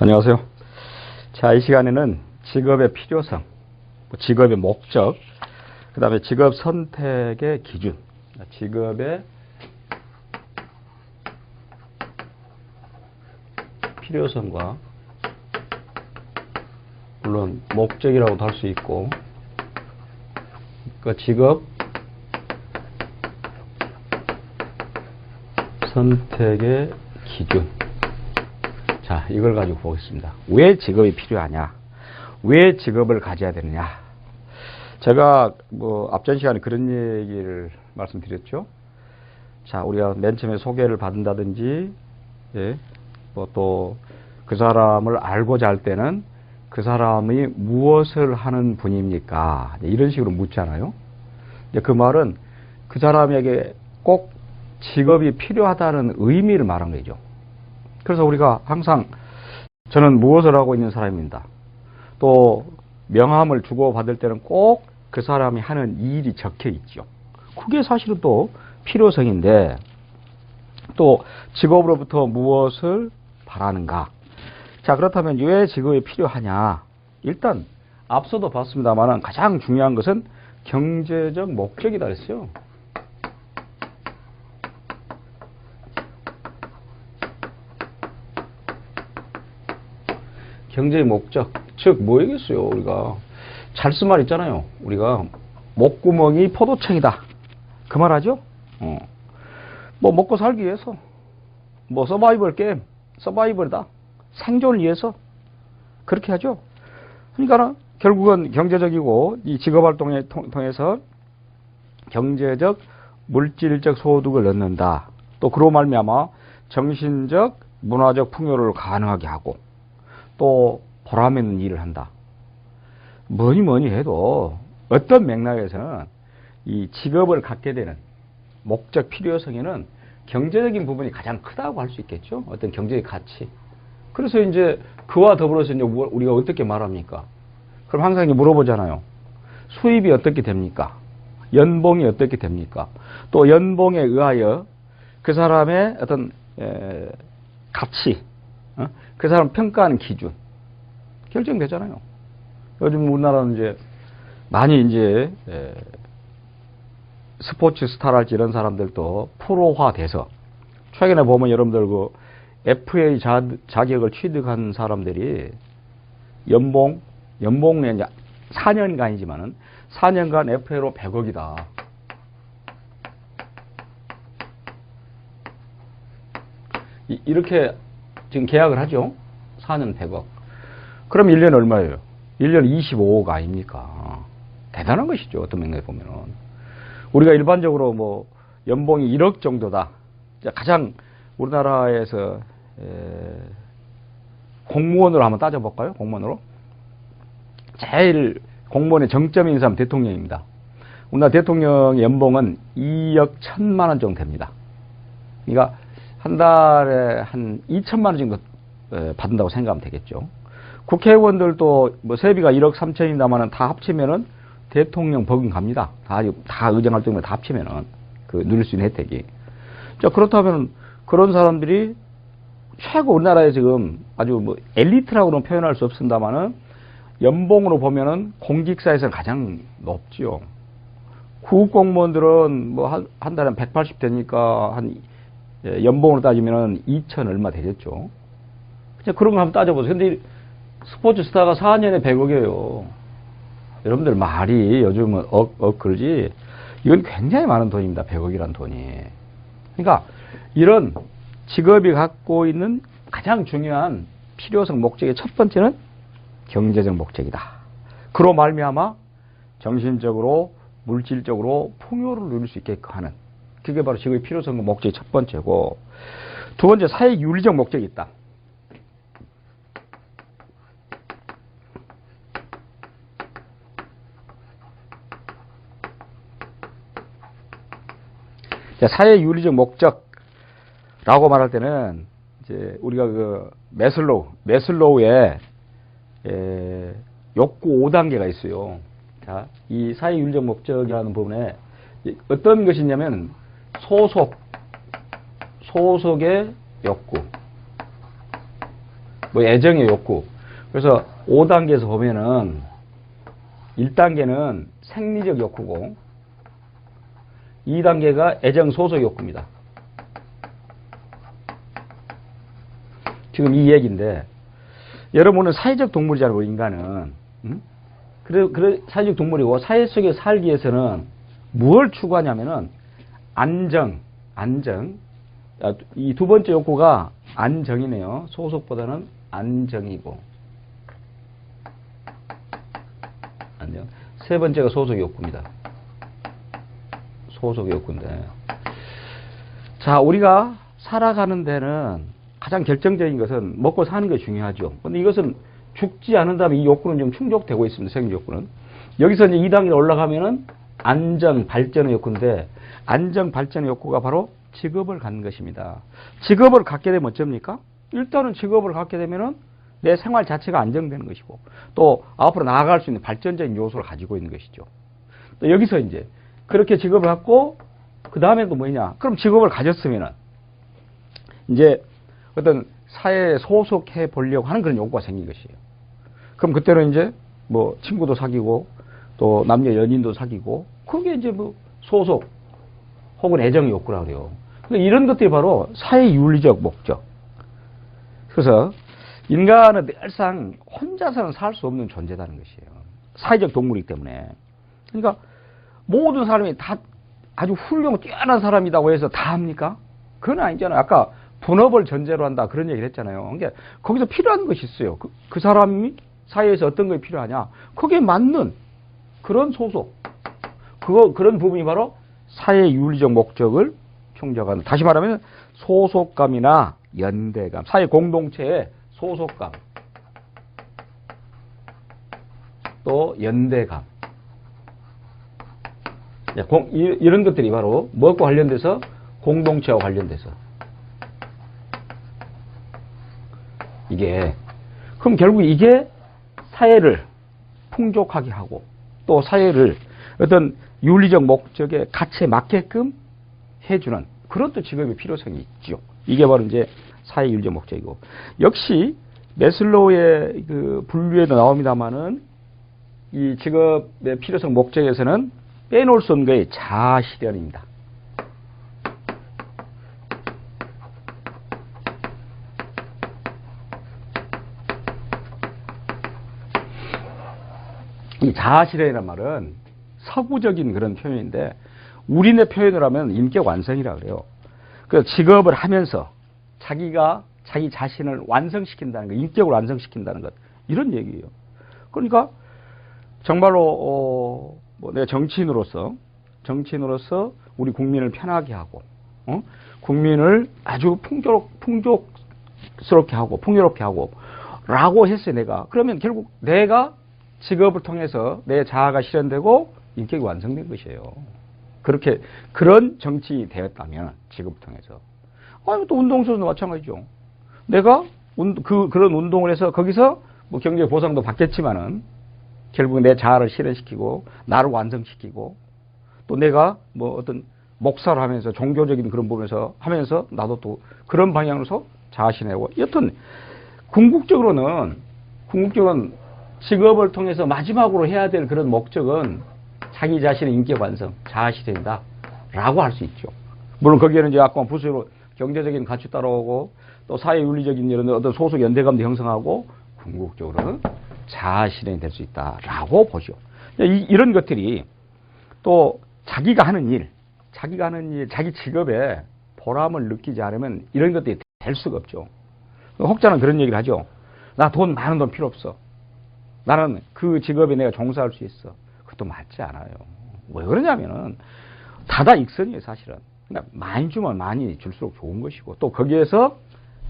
안녕하세요. 자, 이 시간에는 직업의 필요성, 직업의 목적, 그 다음에 직업 선택의 기준, 직업의 필요성과 물론 목적이라고도 할 수 있고, 그 직업 선택의 기준. 자, 이걸 가지고 보겠습니다. 왜 직업이 필요하냐? 왜 직업을 가져야 되느냐? 제가 앞전 시간에 그런 얘기를 말씀드렸죠. 자, 우리가 맨 처음에 소개를 받는다든지, 예, 또 그 사람을 알고자 할 때는 그 사람이 무엇을 하는 분입니까? 이런 식으로 묻잖아요. 그 말은 그 사람에게 꼭 직업이 필요하다는 의미를 말한 거죠. 그래서 우리가 항상 저는 무엇을 하고 있는 사람입니다. 또 명함을 주고받을 때는 꼭 그 사람이 하는 일이 적혀 있죠. 그게 사실은 또 필요성인데, 또 직업으로부터 무엇을 바라는가. 자, 그렇다면 왜 직업이 필요하냐. 일단 앞서도 봤습니다만 가장 중요한 것은 경제적 목적이다 그랬어요. 경제의 목적, 즉 뭐이겠어요? 우리가 잘 쓴 말 있잖아요. 우리가 목구멍이 포도청이다, 그 말 하죠. 먹고 살기 위해서, 서바이벌 게임, 서바이벌이다, 생존을 위해서 그렇게 하죠. 그러니까 결국은 경제적이고, 이 직업활동을 통해서 경제적, 물질적 소득을 얻는다. 또 그로 말미암아 정신적, 문화적 풍요를 가능하게 하고, 또 보람 있는 일을 한다. 뭐니 해도 어떤 맥락에서는 이 직업을 갖게 되는 목적 필요성에는 경제적인 부분이 가장 크다고 할 수 있겠죠. 어떤 경제의 가치. 그래서 이제 그와 더불어서 이제 우리가 어떻게 말합니까? 그럼 항상 물어보잖아요. 수입이 어떻게 됩니까? 연봉이 어떻게 됩니까? 또 연봉에 의하여 그 사람의 어떤 가치, 그 사람 평가하는 기준 결정되잖아요. 요즘 우리나라는 이제 많이 이제 스포츠 스타랄지 이런 사람들도 프로화돼서, 최근에 보면 여러분들 그 FA 자격을 취득한 사람들이 연봉이 이제 4년간이지만은 4년간 FA로 100억이다. 이렇게 지금 계약을 하죠. 4년 100억. 그럼 1년 얼마예요? 1년 25억 아닙니까? 대단한 것이죠. 어떤 맥락에 보면은. 우리가 일반적으로 연봉이 1억 정도다. 가장 우리나라에서 공무원으로 한번 따져볼까요? 공무원으로. 제일 공무원의 정점인 사람 대통령입니다. 우리나라 대통령의 연봉은 2억 1천만 원 정도 됩니다. 그러니까 한 달에 한 2천만 원 정도 받는다고 생각하면 되겠죠. 국회의원들도 세비가 1억 3천이다마는 다 합치면은 대통령 버금 갑니다. 다 의정 활동을 다 합치면은 누릴 수 있는 혜택이. 자, 그렇다면 그런 사람들이 최고 우리나라에 지금 아주 엘리트라고는 표현할 수 없습니다만은 연봉으로 보면은 공직사에서는 가장 높지요. 구급공무원들은 한 달에 180 되니까 연봉으로 따지면은 2천 얼마 되겠죠. 그런 거 한번 따져보세요. 근데 스포츠 스타가 4년에 100억이에요. 여러분들 말이 요즘은 그러지, 이건 굉장히 많은 돈입니다. 100억이란 돈이. 그러니까 이런 직업이 갖고 있는 가장 중요한 필요성 목적의 첫 번째는 경제적 목적이다. 그로 말미암아 정신적으로, 물질적으로 풍요를 누릴 수 있게끔 하는, 그게 바로 직업의 필요성 목적의 첫 번째고, 두 번째 사회 윤리적 목적이 있다. 사회 윤리적 목적라고 말할 때는 이제 우리가 매슬로우의 욕구 5단계가 있어요. 자, 이 사회 윤리적 목적이라는 부분에 어떤 것이냐면 소속의 욕구, 뭐 애정의 욕구. 그래서 5단계에서 보면은 1단계는 생리적 욕구고 2단계가 애정 소속 욕구입니다. 지금 이 얘기인데 여러분은 사회적 동물이잖아요. 인간은. 그래 사회적 동물이고 사회 속에 살기 위해서는 무엇을 추구하냐면은 안정. 이 두 번째 욕구가 안정이네요. 소속보다는 안정이고. 안정. 세 번째가 소속 욕구입니다. 소속 욕구인데. 자, 우리가 살아가는 데는 가장 결정적인 것은 먹고 사는 게 중요하죠. 근데 이것은 죽지 않은 다음에 이 욕구는 좀 충족되고 있습니다. 생리 욕구는. 여기서 이제 2단계로 올라가면은 안정, 발전의 욕구인데, 안정, 발전의 욕구가 바로 직업을 갖는 것입니다. 직업을 갖게 되면 어쩝니까? 일단은 직업을 갖게 되면은 내 생활 자체가 안정되는 것이고, 또 앞으로 나아갈 수 있는 발전적인 요소를 가지고 있는 것이죠. 또 여기서 이제 그렇게 직업을 갖고, 그 다음에 또 뭐냐? 그럼 직업을 가졌으면은, 이제 어떤 사회에 소속해 보려고 하는 그런 욕구가 생긴 것이에요. 그럼 그때는 이제 뭐 친구도 사귀고, 또 남녀 연인도 사귀고, 그게 이제 뭐 소속 혹은 애정의 욕구라고 그래요. 그러니까 이런 것들이 바로 사회 윤리적 목적. 그래서 인간은 늘상 혼자서는 살 수 없는 존재라는 것이에요. 사회적 동물이기 때문에. 그러니까 모든 사람이 다 아주 훌륭하고 뛰어난 사람이라고 해서 다 합니까? 그건 아니잖아요. 아까 분업을 전제로 한다 그런 얘기를 했잖아요. 그러니까 거기서 필요한 것이 있어요. 그 사람이 사회에서 어떤 것이 필요하냐? 거기에 맞는 그런 소속. 그런 부분이 바로 사회 윤리적 목적을 충족하는. 다시 말하면 소속감이나 연대감. 사회 공동체의 소속감. 또 연대감. 이런 것들이 바로 무엇과 관련돼서? 공동체와 관련돼서. 그럼 결국 이게 사회를 풍족하게 하고 또 사회를 어떤 윤리적 목적의 가치에 맞게끔 해주는 그런 또 직업의 필요성이 있죠. 이게 바로 이제 사회 윤리적 목적이고. 역시 매슬로우의 그 분류에도 나옵니다만은 이 직업의 필요성 목적에서는 빼놓을 수 없는 게 자아 실현입니다. 이 자아 실현이라는 말은 서구적인 그런 표현인데 우리네 표현을 하면 인격 완성이라고 그래요. 그래서 직업을 하면서 자기 자신을 완성시킨다는 것, 인격을 완성시킨다는 것, 이런 얘기예요. 그러니까 정말로 내가 정치인으로서 우리 국민을 편하게 하고, 국민을 아주 풍족스럽게 하고 풍요롭게 하고 라고 했어요. 내가. 그러면 결국 내가 직업을 통해서 내 자아가 실현되고 인격이 완성된 것이에요. 그런 정치인이 되었다면 직업을 통해서. 또 운동선수도 마찬가지죠. 내가 그런 운동을 해서 거기서 뭐 경제 보상도 받겠지만은 결국 내 자아를 실현시키고 나를 완성시키고 또 내가 뭐 어떤 목사를 하면서 종교적인 그런 부분에서 하면서 나도 또 그런 방향으로서 자아 실현하고 여튼 궁극적으로는 직업을 통해서 마지막으로 해야 될 그런 목적은 자기 자신의 인격 완성, 자아 실현이다 라고 할 수 있죠. 물론 거기에는 이제 아까 부수로 경제적인 가치 따라오고 또 사회 윤리적인 이런 어떤 소속 연대감도 형성하고 궁극적으로는 자아 실현이 될 수 있다라고 보죠. 이런 것들이 또 자기가 하는 일, 자기 직업에 보람을 느끼지 않으면 이런 것들이 될 수가 없죠. 혹자는 그런 얘기를 하죠. 나 많은 돈 필요 없어. 나는 그 직업에 내가 종사할 수 있어. 그것도 맞지 않아요. 왜 그러냐면은 다다익선이에요, 사실은. 그러니까 많이 주면 많이 줄수록 좋은 것이고 또 거기에서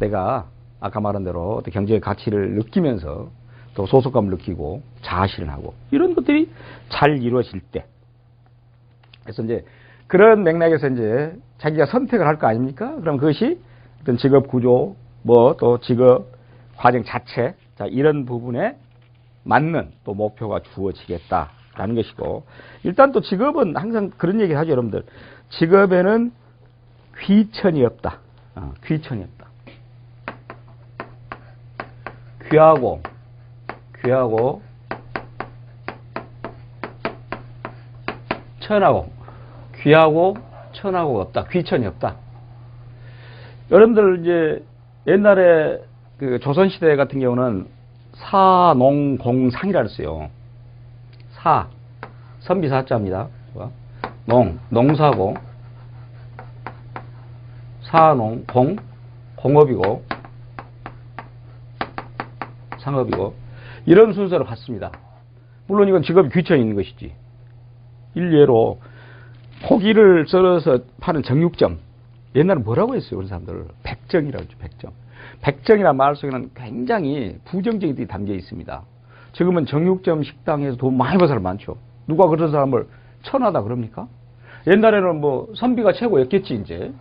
내가 아까 말한 대로 또 경제의 가치를 느끼면서 또 소속감을 느끼고 자아 실현하고 이런 것들이 잘 이루어질 때 그래서 이제 그런 맥락에서 이제 자기가 선택을 할 거 아닙니까? 그럼 그것이 어떤 직업 구조 뭐 또 직업 과정 자체 자 이런 부분에 맞는 또 목표가 주어지겠다라는 것이고 일단 또 직업은 항상 그런 얘기를 하죠, 여러분들. 직업에는 귀천이 없다. 귀천이 없다. 귀하고 천하고 귀하고 천하고 없다. 귀천이 없다. 여러분들 이제 옛날에 그 조선시대 같은 경우는 사농공상이라 했어요. 사, 선비사자입니다. 농사고, 사농, 공업이고, 상업이고, 이런 순서로 갔습니다. 물론 이건 직업이 귀천이 있는 것이지. 일례로 고기를 썰어서 파는 정육점, 옛날에 뭐라고 했어요? 우리 사람들 백정이라고 했죠. 백정이라는 말 속에는 굉장히 부정적인 뜻이 담겨 있습니다. 지금은 정육점 식당에서 돈 많이 버는 사람 많죠. 누가 그런 사람을 천하다 그럽니까? 옛날에는 뭐 선비가 최고였겠지. 이제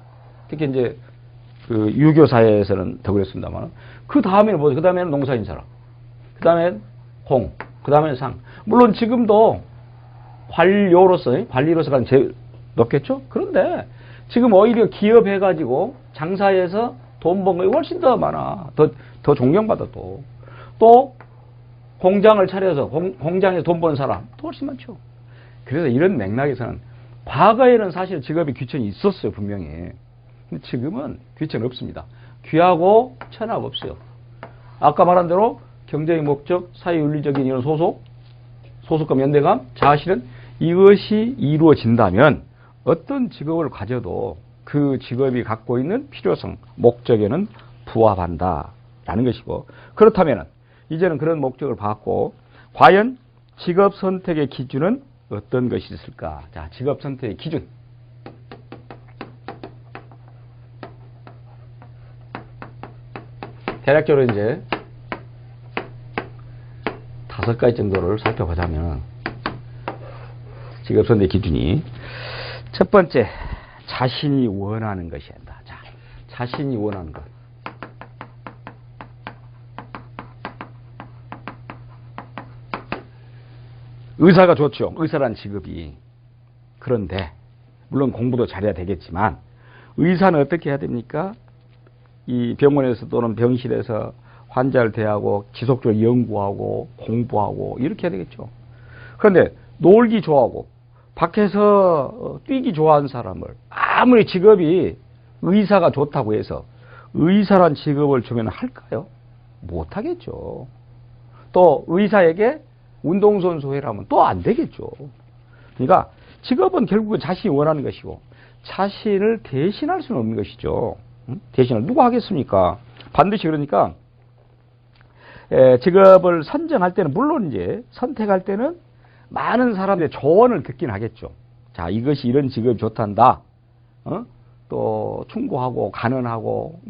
특히 이제 그 유교 사회에서는 더 그랬습니다만, 그 다음에는 뭐죠? 그 다음에는 농사인사라, 그 다음엔 공, 그 다음에는 상. 물론 지금도 관리로서 가장 제일 높겠죠. 그런데 지금 오히려 기업해가지고 장사해서 돈 번 거이 훨씬 더 많아. 더 존경받아. 또 공장을 차려서 공장에서 돈 버는 사람 또 훨씬 많죠. 그래서 이런 맥락에서는 과거에는 사실 직업이 귀천이 있었어요, 분명히. 근데 지금은 귀천 없습니다. 귀하고 천하가 없어요. 아까 말한 대로 경제의 목적, 사회윤리적인 이런 소속감, 연대감, 자아실현, 이것이 이루어진다면 어떤 직업을 가져도 그 직업이 갖고 있는 필요성, 목적에는 부합한다라는 것이고, 그렇다면 이제는 그런 목적을 받고 과연 직업 선택의 기준은 어떤 것이 있을까? 자, 직업 선택의 기준. 대략적으로 이제 5가지 정도를 살펴보자면, 직업 선택 기준이 첫 번째, 자신이 원하는 것이 된다. 자, 자신이 원하는 것. 의사가 좋죠. 의사란 직업이. 그런데 물론 공부도 잘해야 되겠지만 의사는 어떻게 해야 됩니까? 이 병원에서 또는 병실에서 환자를 대하고 지속적으로 연구하고 공부하고 이렇게 해야 되겠죠. 그런데 놀기 좋아하고 밖에서 뛰기 좋아하는 사람을 아무리 직업이 의사가 좋다고 해서 의사란 직업을 주면 할까요? 못하겠죠. 또 의사에게 운동선수 해라면 또 안 되겠죠. 그러니까 직업은 결국은 자신이 원하는 것이고 자신을 대신할 수는 없는 것이죠. 대신을 누가 하겠습니까? 반드시 그러니까 직업을 선정할 때는 물론 이제 선택할 때는 많은 사람들의 조언을 듣긴 하겠죠. 자, 이것이 이런 직업이 좋단다. 또 충고하고 간언하고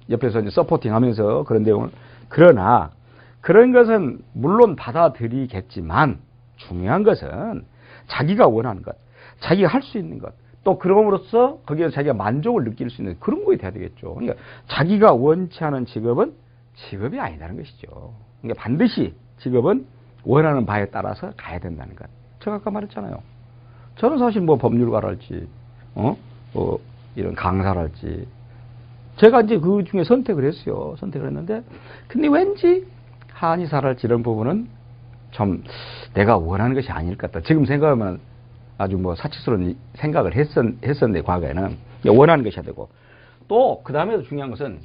옆에서 이제 서포팅하면서 그런 내용을. 그러나 그런 것은 물론 받아들이겠지만 중요한 것은 자기가 원하는 것, 자기가 할 수 있는 것, 또 그럼으로써 거기에서 자기가 만족을 느낄 수 있는 그런 거에 돼야 되겠죠. 그러니까 자기가 원치 않은 직업은 직업이 아니라는 것이죠. 그러니까 반드시 직업은 원하는 바에 따라서 가야 된다는 것. 제가 아까 말했잖아요. 저는 사실 뭐 법률가랄지, 이런 강사랄지, 제가 이제 그 중에 선택을 했어요. 선택을 했는데, 근데 왠지 한의사랄지 이런 부분은 좀 내가 원하는 것이 아닐 것 같다. 지금 생각하면 아주 뭐 사치스러운 생각을 했었는데, 과거에는 원하는 것이 되고, 또 그 다음에도 중요한 것은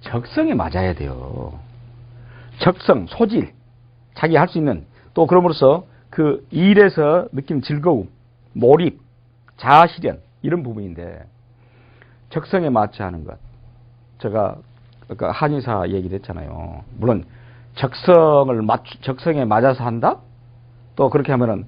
적성에 맞아야 돼요. 적성, 소질, 자기 할 수 있는, 또 그럼으로써 그 일에서 느끼는 즐거움, 몰입, 자아실현 이런 부분인데 적성에 맞지 않은 것. 제가 아까 한의사 얘기를 했잖아요. 물론 적성에 맞아서 한다? 또 그렇게 하면은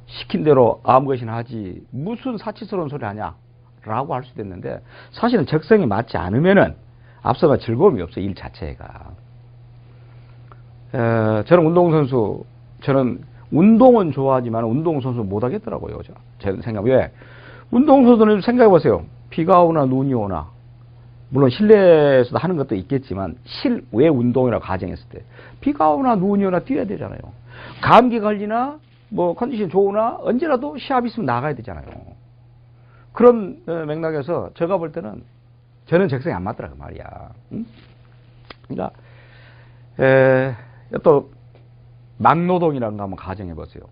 시킨 대로 아무 것이나 하지 무슨 사치스러운 소리 하냐? 라고 할 수도 있는데 사실은 적성에 맞지 않으면은 앞서가 즐거움이 없어요. 일 자체가. 저는 운동선수, 저는 운동은 좋아하지만 운동선수 못하겠더라고요. 제 생각. 왜? 운동선수는 생각해보세요. 비가 오나 눈이 오나. 물론 실내에서도 하는 것도 있겠지만 실외 운동이라고 가정했을 때 비가 오나 눈이 오나 뛰어야 되잖아요. 감기 걸리나 뭐 컨디션 좋으나 언제라도 시합 있으면 나가야 되잖아요. 그런 맥락에서 제가 볼 때는 저는 적성이 안 맞더라 그 말이야. 응? 그러니까 또 막노동이라는 거 한번 가정해 보세요.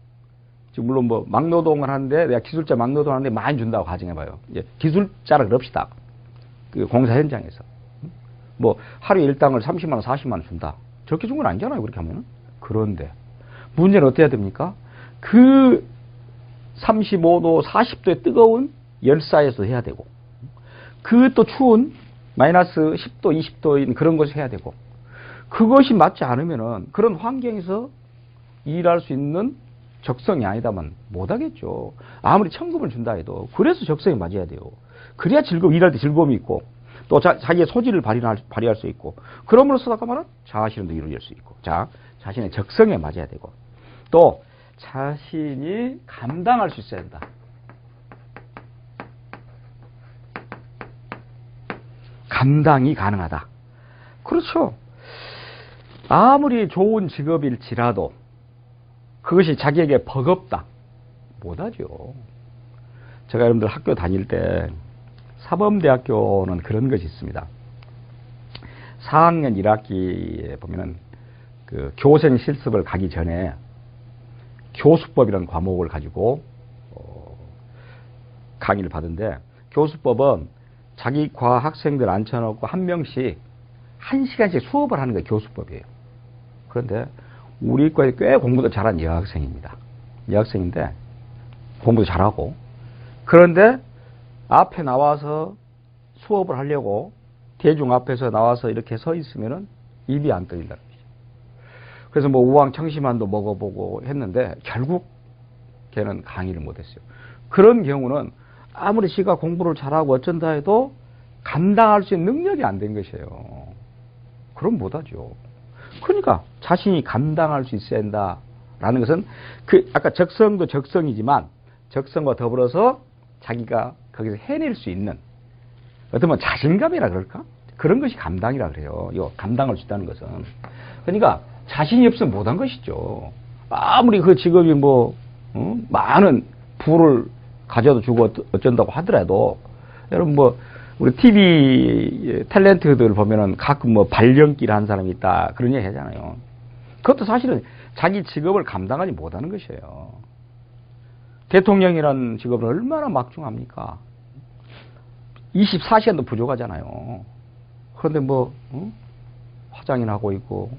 지금 물론 뭐 막노동을 하는데 내가 기술자 막노동을 하는데 많이 준다고 가정해 봐요. 이제 기술자라 그럽시다. 그 공사 현장에서 뭐 하루 일당을 30만 원, 40만 원 준다. 저렇게 준 건 아니잖아요. 그렇게 하면은. 그런데 문제는 어떻게 해야 됩니까? 그 35도, 40도의 뜨거운 열사에서 해야 되고, 그 또 추운 마이너스 10도, 20도인 그런 곳에서 해야 되고, 그것이 맞지 않으면은 그런 환경에서 일할 수 있는 적성이 아니다면 못하겠죠. 아무리 천금을 준다 해도. 그래서 적성이 맞아야 돼요. 그래야 일할 때 즐거움이 있고, 또 자기의 소질을 발휘할 수 있고, 그럼으로써 말은 자아실현도 이루어질 수 있고, 자신의 적성에 맞아야 되고, 또 자신이 감당할 수 있어야 된다. 감당이 가능하다. 그렇죠. 아무리 좋은 직업일지라도 그것이 자기에게 버겁다. 못하죠. 제가 여러분들 학교 다닐 때 사범대학교는 그런 것이 있습니다. 4학년 1학기에 보면은 그 교생 실습을 가기 전에 교수법이라는 과목을 가지고 강의를 받은데, 교수법은 자기 과 학생들 앉혀놓고 한 명씩 1시간씩 수업을 하는 게 교수법이에요. 그런데 우리 과에 꽤 공부도 잘한 여학생입니다. 여학생인데 공부도 잘하고, 그런데 앞에 나와서 수업을 하려고 대중 앞에서 나와서 이렇게 서 있으면은 입이 안 떨린다는 거죠. 그래서 뭐 우왕청심환도 먹어보고 했는데 결국 걔는 강의를 못했어요. 그런 경우는 아무리 지가 공부를 잘하고 어쩐다 해도 감당할 수 있는 능력이 안 된 것이에요. 그럼 못하죠. 그러니까 자신이 감당할 수 있어야 한다라는 것은 아까 적성도 적성이지만 적성과 더불어서 자기가 거기서 해낼 수 있는 어떤 자신감이라 그럴까? 그런 것이 감당이라 그래요. 감당할 수 있다는 것은. 그러니까 자신이 없으면 못한 것이죠. 아무리 그 직업이 많은 부를 가져다 주고 어쩐다고 하더라도, 여러분 우리 TV 탤런트들 보면은 가끔 발령기를 한 사람이 있다. 그런 얘기 하잖아요. 그것도 사실은 자기 직업을 감당하지 못하는 것이에요. 대통령이라는 직업은 얼마나 막중합니까? 24시간도 부족하잖아요. 그런데 화장이나 하고 있고,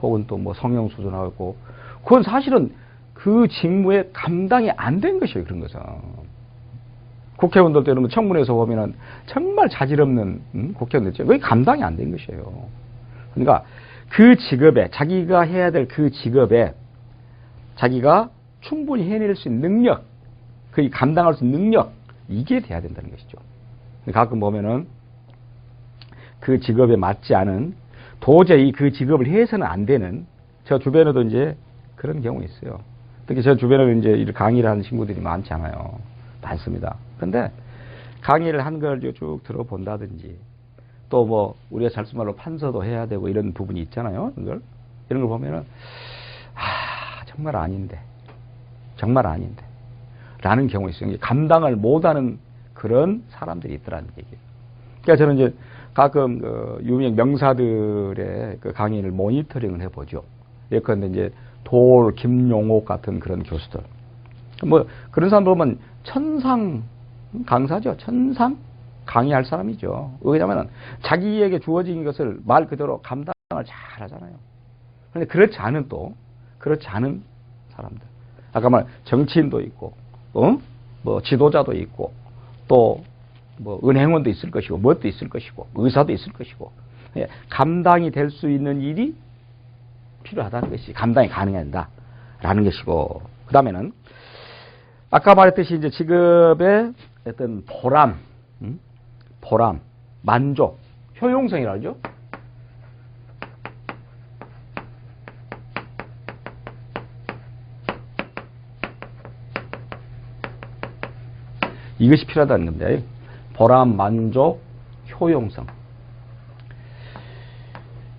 혹은 또 성형수술하고 있고, 그건 사실은 그 직무에 감당이 안 된 것이에요, 그런 것은. 국회의원들 때는 청문회에서 보면은 정말 자질 없는 국회의원들, 왜 감당이 안 된 것이에요. 그러니까 그 직업에, 자기가 해야 될 그 직업에 자기가 충분히 해낼 수 있는 능력, 그 감당할 수 있는 능력, 이게 돼야 된다는 것이죠. 가끔 보면은 그 직업에 맞지 않은, 도저히 그 직업을 해서는 안 되는, 저 주변에도 이제 그런 경우 있어요. 특히 저 주변에는 이제 강의를 하는 친구들이 많잖아요. 많습니다. 그런데 강의를 한 걸 쭉 들어본다든지, 또 우리가 잘 쓰는 말로 판서도 해야 되고 이런 부분이 있잖아요. 이런 걸 보면은, 정말 아닌데. 정말 아닌데. 라는 경우 있어요. 감당을 못하는 그런 사람들이 있더라는 얘기예요. 그러니까 저는 이제 가끔 유명 명사들의 그 강의를 모니터링을 해보죠. 예컨대 이제 김용옥 같은 그런 교수들. 그런 사람 보면 천상 강사죠. 천상 강의할 사람이죠. 왜냐하면 자기에게 주어진 것을 말 그대로 감당을 잘 하잖아요. 그런데 그렇지 않은 사람들. 아까 말 정치인도 있고, 지도자도 있고, 또 은행원도 있을 것이고, 무엇도 있을 것이고, 의사도 있을 것이고, 감당이 될 수 있는 일이 필요하다는 것이, 감당이 가능하다라는 것이고, 그 다음에는 아까 말했듯이 이제 직업의 어떤 보람, 만족, 효용성이라고 하죠. 이것이 필요하다는 건데, 보람, 만족, 효용성.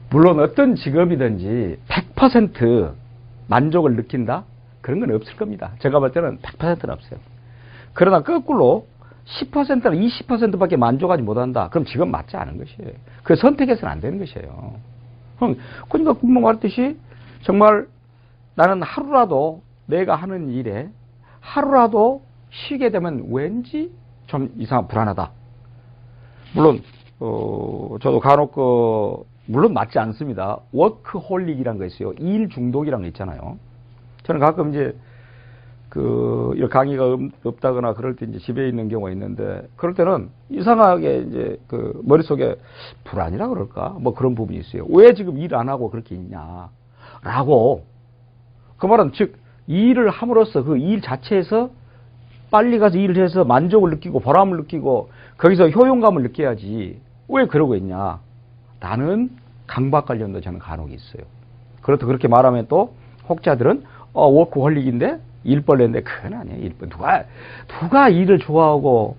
물론 어떤 직업이든지 100% 만족을 느낀다? 그런 건 없을 겁니다. 제가 볼 때는 100%는 없어요. 그러나 거꾸로 10%나 20%밖에 만족하지 못한다. 그럼 직업 맞지 않은 것이에요. 그 선택해서는 안 되는 것이에요. 그러니까 금방 말했듯이 정말 나는 하루라도 내가 하는 일에 하루라도 쉬게 되면 왠지 좀 이상 불안하다. 물론 저도 간혹 물론 맞지 않습니다. 워크홀릭이라는 거 있어요. 일 중독이라는 거 있잖아요. 저는 가끔 이제 강의가 없다거나 그럴 때 이제 집에 있는 경우가 있는데, 그럴 때는 이상하게 이제 머릿속에 불안이라 그럴까? 뭐 그런 부분이 있어요. 왜 지금 일 안 하고 그렇게 있냐? 라고. 그 말은 즉, 일을 함으로써 그 일 자체에서 빨리 가서 일을 해서 만족을 느끼고 보람을 느끼고 거기서 효용감을 느껴야지. 왜 그러고 있냐? 라는 강박 관련도 저는 간혹 있어요. 그렇다 그렇게 말하면 또 혹자들은 워크홀릭인데 일벌레인데 그건 아니에요. 일벌레. 누가 일을 좋아하고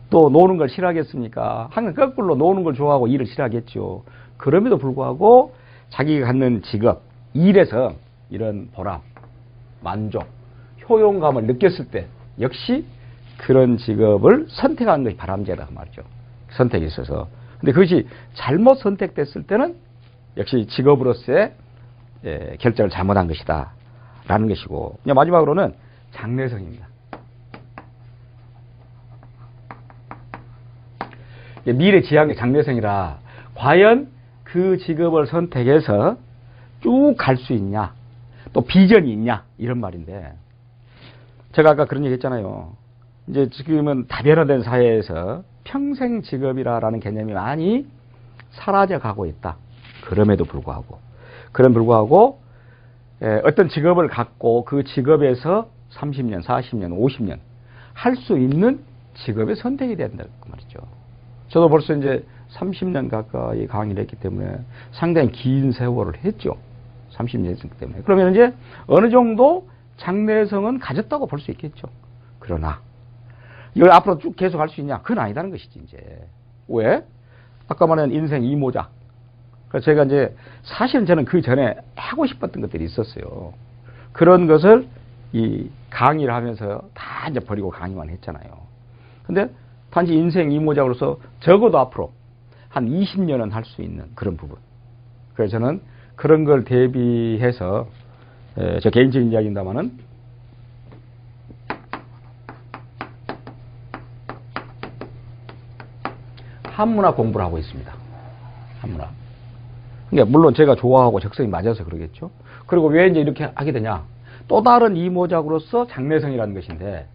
또 노는 걸 싫어하겠습니까? 항상 거꾸로 노는 걸 좋아하고 일을 싫어하겠죠. 그럼에도 불구하고 자기가 갖는 직업, 일에서 이런 보람, 만족, 효용감을 느꼈을 때 역시 그런 직업을 선택하는 것이 바람직하다 말이죠. 선택에 있어서. 근데 그것이 잘못 선택됐을 때는 역시 직업으로서의 결정을 잘못한 것이다 라는 것이고, 마지막으로는 장래성입니다. 미래지향의 장래성이라 과연 그 직업을 선택해서 쭉 갈 수 있냐, 또 비전이 있냐, 이런 말인데, 제가 아까 그런 얘기 했잖아요. 이제 지금은 다변화된 사회에서 평생 직업이라는 개념이 많이 사라져 가고 있다. 그럼에도 불구하고 어떤 직업을 갖고 그 직업에서 30년, 40년, 50년 할 수 있는 직업의 선택이 된다고 말이죠. 저도 벌써 이제 30년 가까이 강의를 했기 때문에 상당히 긴 세월을 했죠. 30년 했기 때문에. 그러면 이제 어느 정도 장래성은 가졌다고 볼 수 있겠죠. 그러나 이걸 앞으로 쭉 계속 할 수 있냐? 그건 아니다는 것이지, 이제. 왜? 아까 말한 인생 이모작. 그래서 제가 이제 사실은 저는 그 전에 하고 싶었던 것들이 있었어요. 그런 것을 이 강의를 하면서 다 이제 버리고 강의만 했잖아요. 근데 단지 인생 이모작으로서 적어도 앞으로 한 20년은 할 수 있는 그런 부분. 그래서 저는 그런 걸 대비해서 저 개인적인 이야기입니다만은 한문학 공부를 하고 있습니다. 한문학. 그러니까 물론 제가 좋아하고 적성이 맞아서 그러겠죠. 그리고 왜 이제 이렇게 하게 되냐? 또 다른 이모작으로서 장래성이라는 것인데,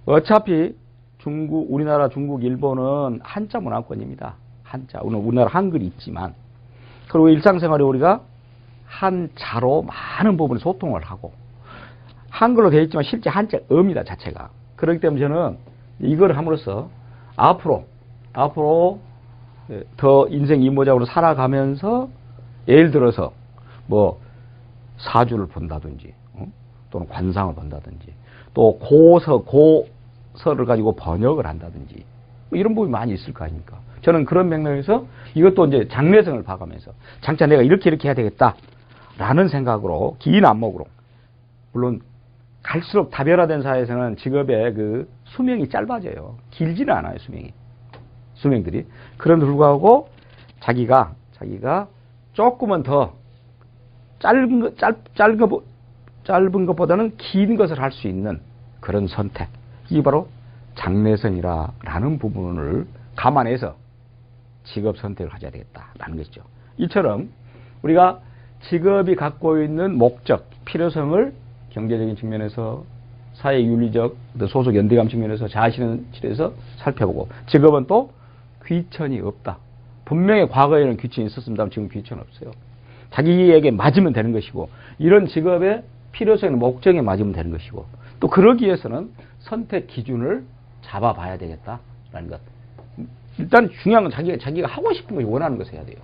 어차피 우리나라, 중국, 일본은 한자 문화권입니다. 한자. 우리나라 한글이 있지만, 그리고 일상생활에 우리가 한자로 많은 부분을 소통을 하고, 한글로 되어 있지만 실제 한자가 없니다, 자체가. 그렇기 때문에 저는 이걸 함으로써 앞으로 더 인생 이모작으로 살아가면서 예를 들어서 뭐 사주를 본다든지 또는 관상을 본다든지 또 고서를 가지고 번역을 한다든지 뭐 이런 부분이 많이 있을 거 아닙니까? 저는 그런 맥락에서 이것도 이제 장래성을 봐가면서 장차 내가 이렇게 해야 되겠다라는 생각으로 긴 안목으로, 물론 갈수록 다변화된 사회에서는 직업의 그 수명이 짧아져요. 길지는 않아요, 수명들이. 그럼에도 불구하고 자기가 조금은 더 짧은 것보다는 긴 것을 할 수 있는 그런 선택. 이게 바로 장래성이라는 부분을 감안해서 직업 선택을 가져야 되겠다라는 것이죠. 이처럼 우리가 직업이 갖고 있는 목적, 필요성을 경제적인 측면에서 사회윤리적, 소속 연대감 측면에서 자아실현에서 살펴보고, 직업은 또 귀천이 없다. 분명히 과거에는 귀천이 있었습니다만 지금 귀천은 없어요. 자기에게 맞으면 되는 것이고, 이런 직업의 필요성이나 목적에 맞으면 되는 것이고, 또 그러기 위해서는 선택 기준을 잡아봐야 되겠다라는 것. 일단 중요한 건 자기가 하고 싶은 것이 원하는 것을 해야 돼요.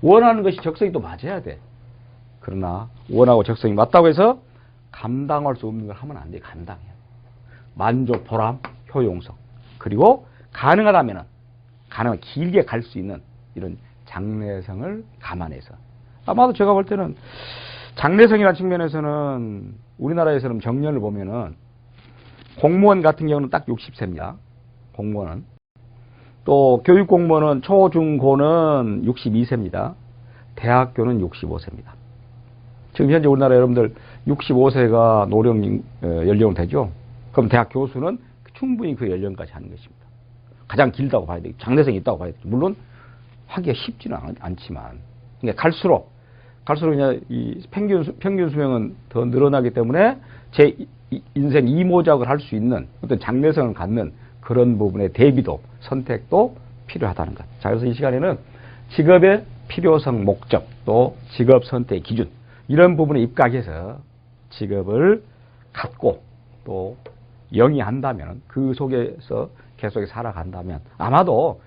원하는 것이 적성이 또 맞아야 돼. 그러나 원하고 적성이 맞다고 해서 감당할 수 없는 걸 하면 안 돼. 감당해요. 만족, 보람, 효용성. 그리고 가능하다면 길게 갈 수 있는 이런 장래성을 감안해서. 아마도 제가 볼 때는 장래성이라는 측면에서는 우리나라에서는 정년을 보면은 공무원 같은 경우는 딱 60세입니다. 공무원은. 또 교육공무원은 초중고는 62세입니다. 대학교는 65세입니다. 지금 현재 우리나라 여러분들 65세가 노령 연령으로 되죠. 그럼 대학 교수는 충분히 그 연령까지 하는 것입니다. 가장 길다고 봐야 되겠죠. 장래성이 있다고 봐야 되겠죠. 물론 하기가 쉽지는 않지만, 그러니까 갈수록 그냥 이 평균 수명은 더 늘어나기 때문에 제 인생 이모작을 할 수 있는 어떤 장래성을 갖는 그런 부분의 대비도 선택도 필요하다는 것. 자, 그래서 이 시간에는 직업의 필요성, 목적, 또 직업 선택 기준 이런 부분에 입각해서 직업을 갖고 또 영위한다면 그 속에서 계속 살아간다면 아마도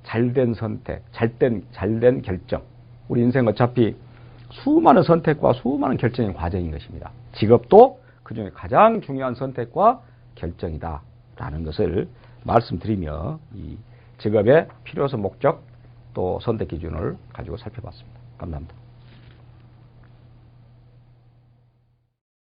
잘된 선택, 잘된 결정. 우리 인생 어차피 수많은 선택과 수많은 결정의 과정인 것입니다. 직업도 그중에 가장 중요한 선택과 결정이다라는 것을 말씀드리며 이 직업의 필요성, 목적 또 선택 기준을 가지고 살펴봤습니다. 감사합니다.